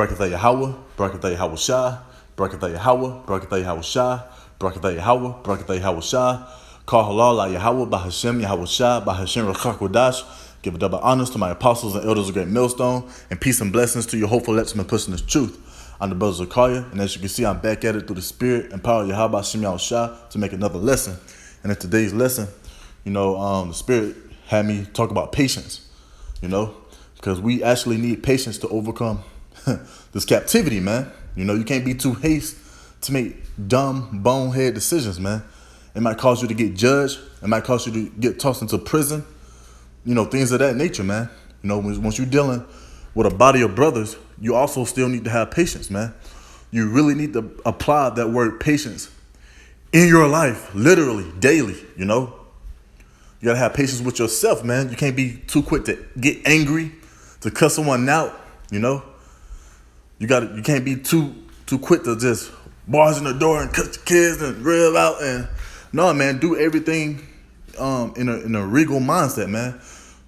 Barakatah Yahweh, Barakatah Yahweh Shai, Barakatah Yahweh, Barakatah Yahweh Shai, Barakatah Yahweh, Barakatah Yahweh Shai. Call halal la Yahweh, Bahashem Yahweh Shai, Bahashem Rachak Wadash. Give double honors to my apostles and elders of Great Millstone, and peace and blessings to your hopeful letterman pushing this truth. I'm the brother Zakaria, and as you can see, I'm back at it through the spirit and power of Yahweh Hashem Yahweh Shai to make another lesson. And in today's lesson, the spirit had me talk about patience, because we actually need patience to overcome this captivity, man. You can't be too hasty to make dumb, bonehead decisions, man. It might cause you to get judged. It might cause you to get tossed into prison. Things of that nature, man. Once you're dealing with a body of brothers, you also still need to have patience, man. You really need to apply that word patience in your life, literally, daily, You gotta have patience with yourself, man. You can't be too quick to get angry, to cuss someone out, You can't be too quick to just bars in the door and cut your kids and rev out and no, man. Do everything in a regal mindset, man.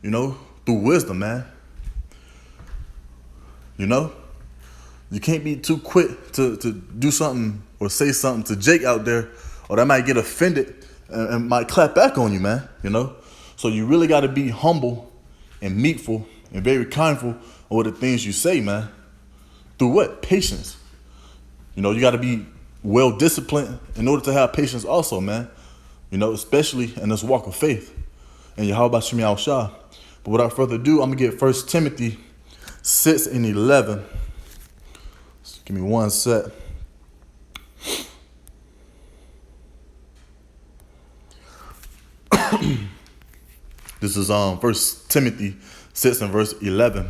Through wisdom, man. You can't be too quick to do something or say something to Jake out there, or that might get offended and might clap back on you, man. So you really got to be humble and meekful and very kindful of the things you say, man. Through what? Patience. You got to be well disciplined in order to have patience also, man. Especially in this walk of faith. And Yahweh Hashem Yahweh Shai. But without further ado, I'm going to get 1 Timothy 6 and 11. Just give me one sec. This is 1 Timothy 6 and verse 11.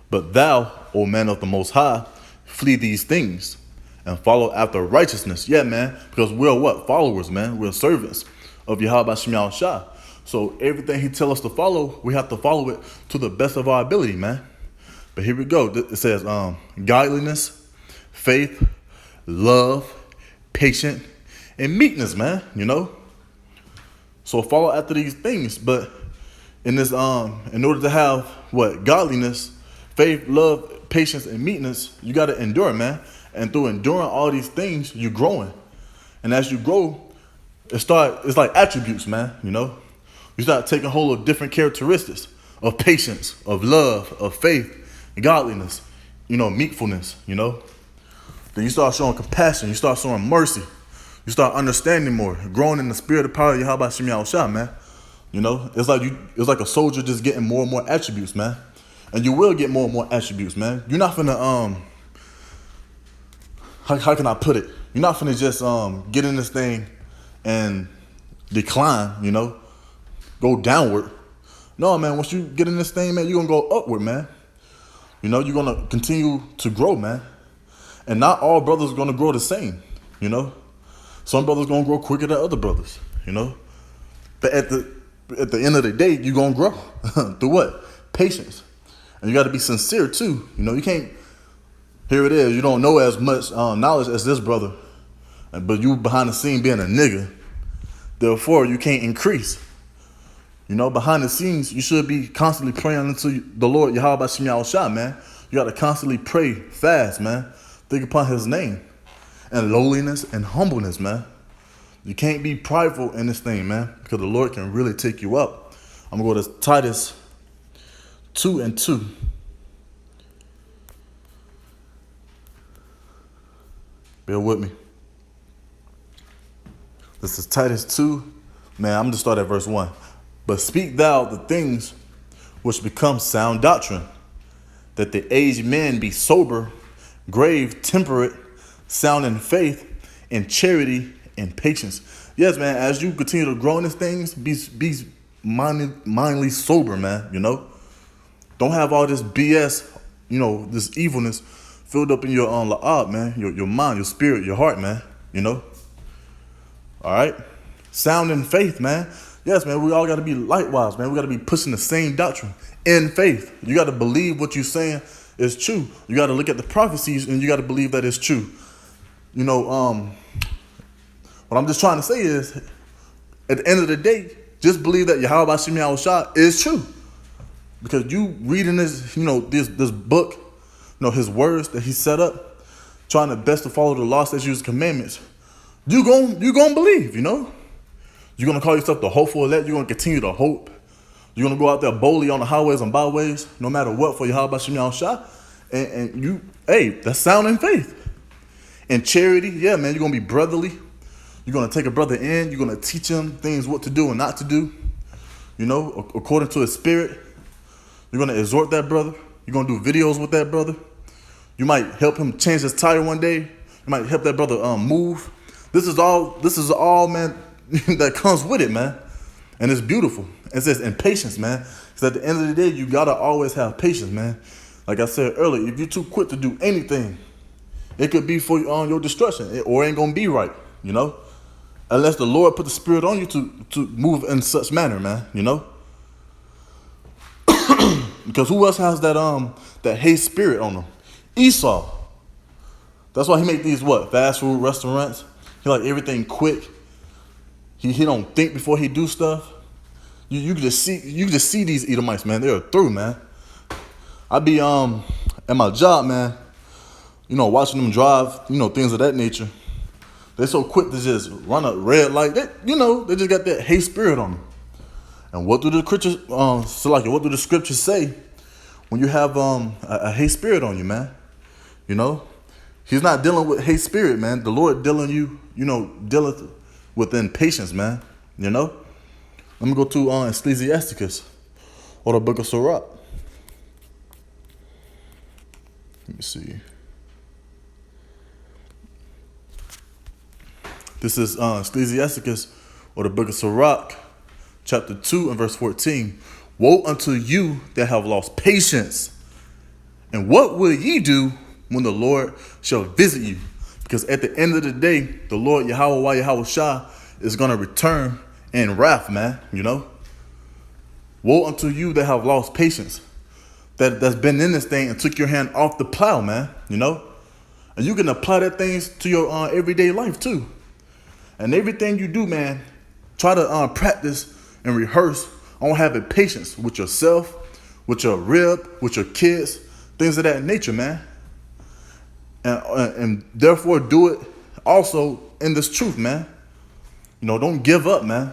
But thou, O man of the Most High, flee these things and follow after righteousness. Yeah, man, because we're what? Followers, man. We're servants of Yahweh Hashem Yahweh Shai. So everything he tells us to follow, we have to follow it to the best of our ability, man. But here we go. It says godliness, faith, love, patience, and meekness, man. So follow after these things. But in order to have what? Godliness, faith, love, patience, and meekness, you got to endure, man. And through enduring all these things, you're growing. And as you grow, it's like attributes, man. You start taking hold of different characteristics of patience, of love, of faith, godliness, meekfulness, Then you start showing compassion. You start showing mercy. You start understanding more, growing in the spirit of power of Yahweh Hashem Yahweh Shai, man. It's like a soldier just getting more and more attributes, man. And you will get more and more attributes, man. You're not finna how can I put it? You're not finna just get in this thing and decline, go downward. No, man, once you get in this thing, man, you're gonna go upward, man. You're gonna continue to grow, man. And not all brothers are gonna grow the same, Some brothers gonna grow quicker than other brothers, But at the end of the day, you're gonna grow. Through what? Patience. And you gotta be sincere too. You can't. Here it is. You don't know as much knowledge as this brother, but you behind the scene being a nigga. Therefore, you can't increase. Behind the scenes, you should be constantly praying unto the Lord Yahweh Hashem Yahweh Shai, man. You got to constantly pray fast, man. Think upon his name. And lowliness and humbleness, man. You can't be prideful in this thing, man, because the Lord can really take you up. I'm going to go to Titus 2 and 2. Bear with me. This is Titus 2. Man, I'm going to start at verse 1. But speak thou the things which become sound doctrine, that the aged men be sober, grave, temperate, sound in faith, in charity, and patience. Yes, man, as you continue to grow in these things, be mindly sober, man, Don't have all this BS, this evilness filled up in your la'ab, man, your mind, your spirit, your heart, man, All right? Sound in faith, man. Yes, man, we all got to be likewise, man. We got to be pushing the same doctrine in faith. You got to believe what you're saying is true. You got to look at the prophecies and you got to believe that it's true. What I'm just trying to say is, at the end of the day, just believe that Yahweh Hashem Yahweh Shai is true. Because you reading this, this book his words that he set up, trying the best to follow the law, statutes, commandments, you gonna believe, You're gonna call yourself the hopeful elect. You're gonna continue to hope. You're gonna go out there boldly on the highways and byways, no matter what, for Yahweh Shem Yahushua. And you, hey, that's sound in faith. And charity, yeah, man, you're gonna be brotherly. You're gonna take a brother in. You're gonna teach him things, what to do and not to do. According to his spirit. You're gonna exhort that brother. You're gonna do videos with that brother. You might help him change his tire one day. You might help that brother move. This is all, man, that comes with it, man. And it's beautiful. It says, and patience, man. Because at the end of the day, you gotta always have patience, man. Like I said earlier, if you're too quick to do anything, it could be for your destruction, or it ain't gonna be right, Unless the Lord put the spirit on you to move in such manner, man, Because who else has that hate spirit on them? Esau. That's why he make these fast food restaurants. He like everything quick. He don't think before he do stuff. You can just see these Edomites, man. They're through, man. I be at my job, man. Watching them drive, things of that nature. They're so quick to just run a red light. They just got that hate spirit on them. And what do the scriptures, what do the scriptures say when you have a hate spirit on you, man? He's not dealing with hate spirit, man. The Lord dealing within patience, man. Let me go to Ecclesiasticus, or the book of Sirach. Let me see. This is Ecclesiasticus, or the book of Sirach, chapter 2 and verse 14. Woe unto you that have lost patience. And what will ye do when the Lord shall visit you? Because at the end of the day, the Lord Yahweh Yahushua is going to return in wrath, man, Woe unto you that have lost patience, that's been in this thing and took your hand off the plow, man, And you can apply that things to your everyday life too. And everything you do, man, try to practice and rehearse on having patience with yourself, with your rib, with your kids, things of that nature, man. And therefore do it also in this truth, man. Don't give up, man.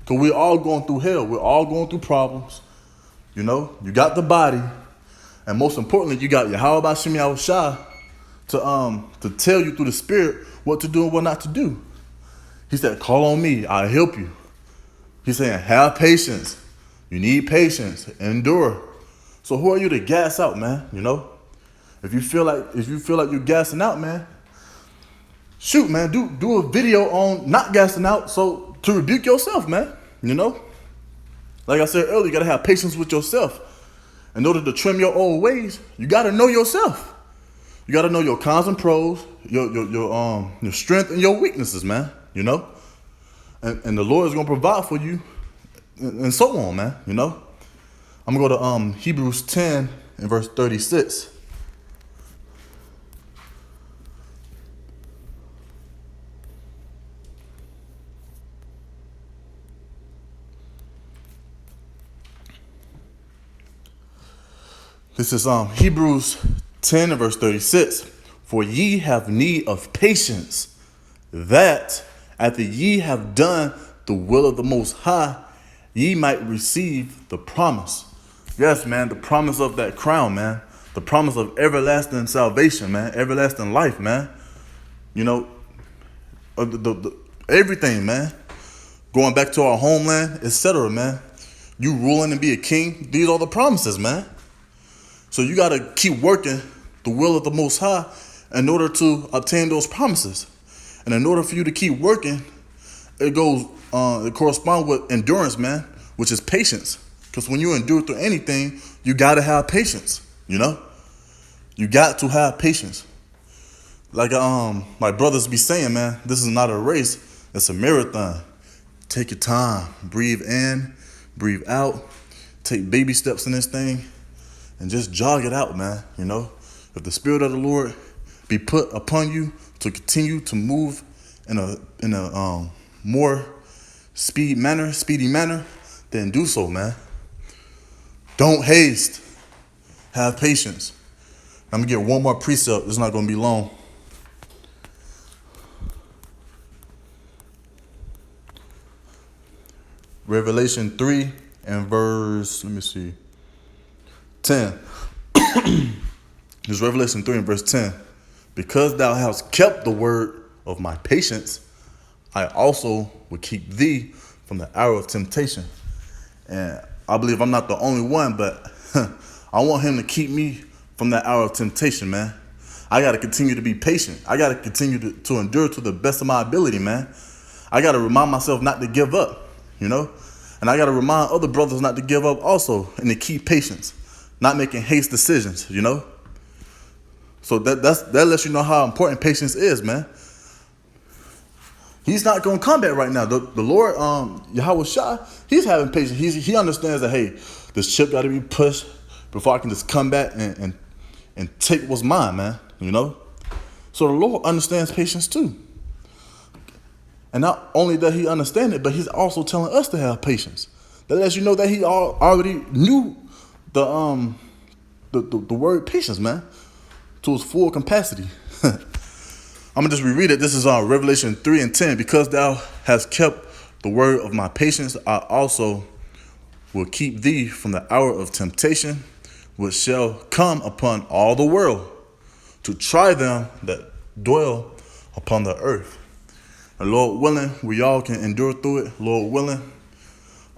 Because we're all going through hell. We're all going through problems. You got the body. And most importantly, you got Yahweh Shem Yahushua to tell you through the spirit what to do and what not to do. He said, call on me, I'll help you. He's saying, have patience. You need patience. Endure. So who are you to gas out, man? If you feel like you're gassing out, man, shoot, man, do a video on not gassing out, so to rebuke yourself, man. Like I said earlier, you gotta have patience with yourself. In order to trim your old ways, you gotta know yourself. You gotta know your cons and pros, your strength and your weaknesses, man. And the Lord is gonna provide for you, and so on, man. I'm gonna go to Hebrews 10 and verse 36. This is Hebrews 10 and verse 36. For ye have need of patience, that after ye have done the will of the Most High, ye might receive the promise. Yes, man, the promise of that crown, man. The promise of everlasting salvation, man. Everlasting life, man. Everything, man. Going back to our homeland, etc., man. You ruling and be a king. These are the promises, man. So you got to keep working the will of the Most High in order to obtain those promises. And in order for you to keep working, it corresponds with endurance, man, which is patience. Because when you endure through anything, you got to have patience, You got to have patience. Like my brothers be saying, man, this is not a race, it's a marathon. Take your time, breathe in, breathe out, take baby steps in this thing. And just jog it out, man. If the Spirit of the Lord be put upon you to continue to move in a more speedy manner, then do so, man. Don't haste. Have patience. I'm gonna get one more precept. It's not gonna be long. Revelation 3 and verse, 10. It's Revelation 3 and verse 10. Because thou hast kept the word of my patience, I also will keep thee from the hour of temptation. And I believe I'm not the only one, but I want him to keep me from that hour of temptation, man. I got to continue to be patient. I got to continue to endure to the best of my ability, man. I got to remind myself not to give up, And I got to remind other brothers not to give up also and to keep patience, not making haste decisions, So that lets you know how important patience is, man. He's not going to combat right now. The Lord, Yahweh Shah, he's having patience. He understands that, hey, this chip got to be pushed before I can just come back and take what's mine, man, So the Lord understands patience too. And not only does he understand it, but he's also telling us to have patience. That lets you know that he already knew the word patience, man, to its full capacity. I'm going to just reread it. This is Revelation 3 and 10. Because thou hast kept the word of my patience, I also will keep thee from the hour of temptation, which shall come upon all the world, to try them that dwell upon the earth. And Lord willing, we all can endure through it. Lord willing,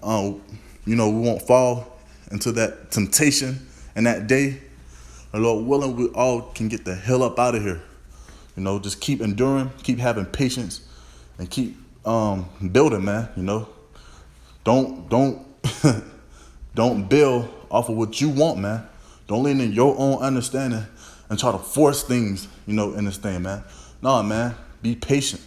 we won't fall into that temptation in that day. And Lord willing, we all can get the hell up out of here. Just keep enduring, keep having patience, and keep building, man. Don't don't build off of what you want, man. Don't lean in your own understanding and try to force things, in this thing, man. Nah, man, be patient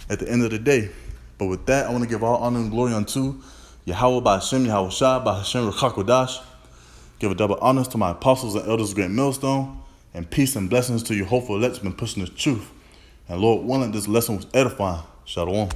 at the end of the day. But with that, I want to give all honor and glory unto Yahweh Ba'Hashem, Yahweh Shah, Ba'Hashem Rakakodash. Give a double honors to my apostles and elders of Great Millstone, and peace and blessings to you hopeful elects been pushing the truth. And Lord willing, this lesson was edifying. Shalom.